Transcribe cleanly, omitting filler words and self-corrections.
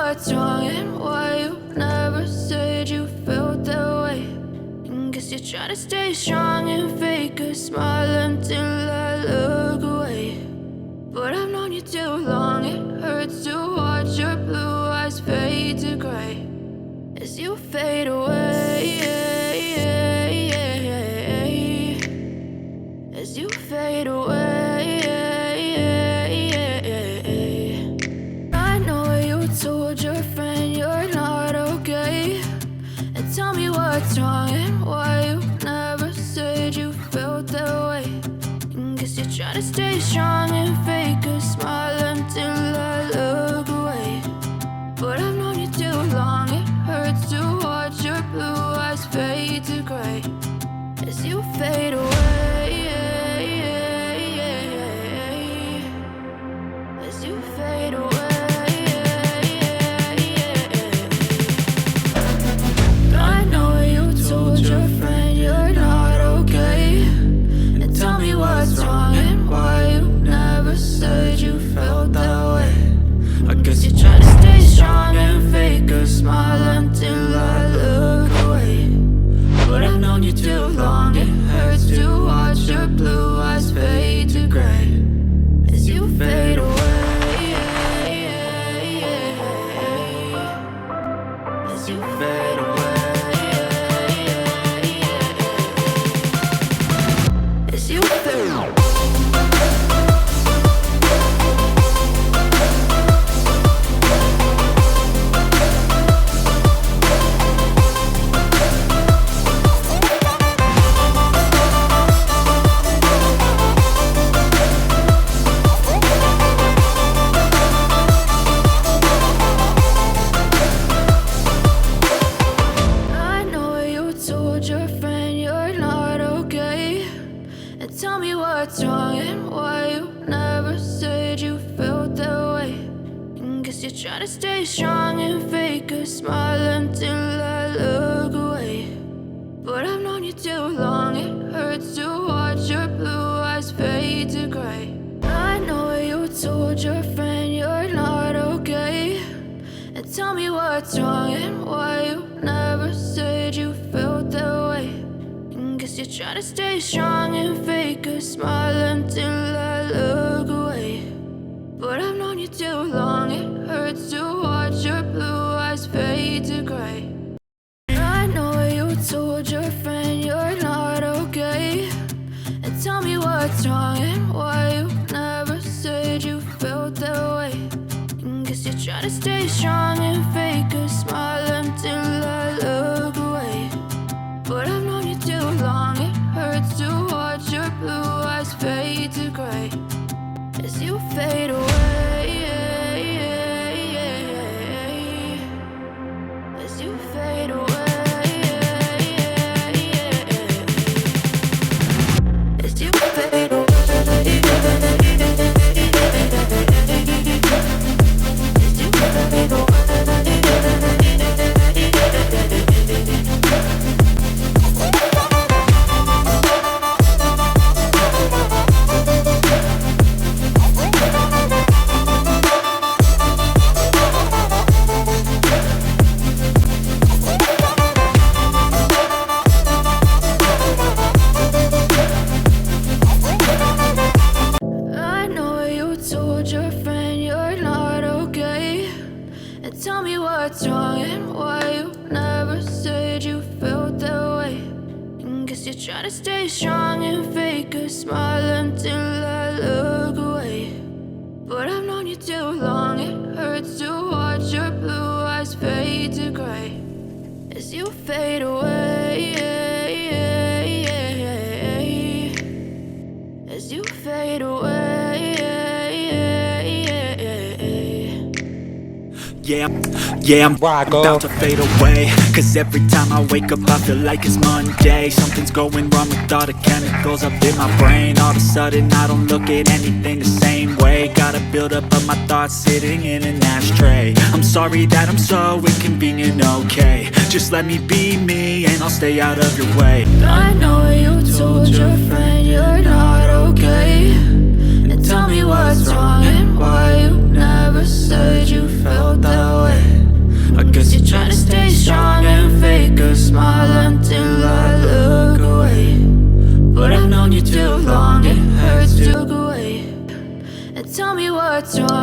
what's wrong and why you never said you felt that way. And guess you're trying to stay strong and fake a smile until I look away. But I've known you too long, it hurts to watch your blue eyes fade to gray as you fade away, as you fade away. I know you told your friend you're not okay, and tell me what's wrong and why you never said you felt that way. And guess you're trying to stay strong and fake a smile until I look away. But I've known you too long, it hurts to watch your blue eyes fade to gray as you fade away, as you fade away. I know you told your friend you're not okay, and tell me what's wrong and why you never said you felt that way. I guess you try to stay strong and fake a smile until I look away. But I've known you too long, it hurts to watch your blue eyes fade to gray as you fade away, as you fade away, as you fade away. What's wrong and why you never said you felt that way. And guess you're trying to stay strong and fake a smile until I look away. But I've known you too long, it hurts to watch your blue eyes fade to gray. I know you told your friend you're not okay, and tell me what's wrong and why you never said you felt that way. Guess you're trying to stay strong and fake a smile until I look away. But I've known you too long, it hurts to watch your blue eyes fade to gray. I know you told your friend you're not okay, and tell me what's wrong and why you never said you felt that way. And guess you're trying to stay strong and fake a smile until I look away. But I've known you too long, it hurts to watch your blue eyes fade to gray as you fade away, as you fade away, as you fade away, as you fade away. Tell me what's wrong and why you never said you felt that way. And guess you're trying to stay strong and fake a smile until I look away. But I've known you too long, it hurts to watch your blue eyes fade to gray as you fade away, as you fade away. Yeah, I'm about to fade away. Cause every time I wake up I feel like it's Monday. Something's going wrong with all the chemicals up in my brain. All of a sudden I don't look at anything the same way. Gotta build up of my thoughts sitting in an ashtray. I'm sorry that I'm so inconvenient, okay. Just let me be me and I'll stay out of your way. I know you told your friend you're not okay, and tell me what's wrong and why you never said you felt that way. heart's torn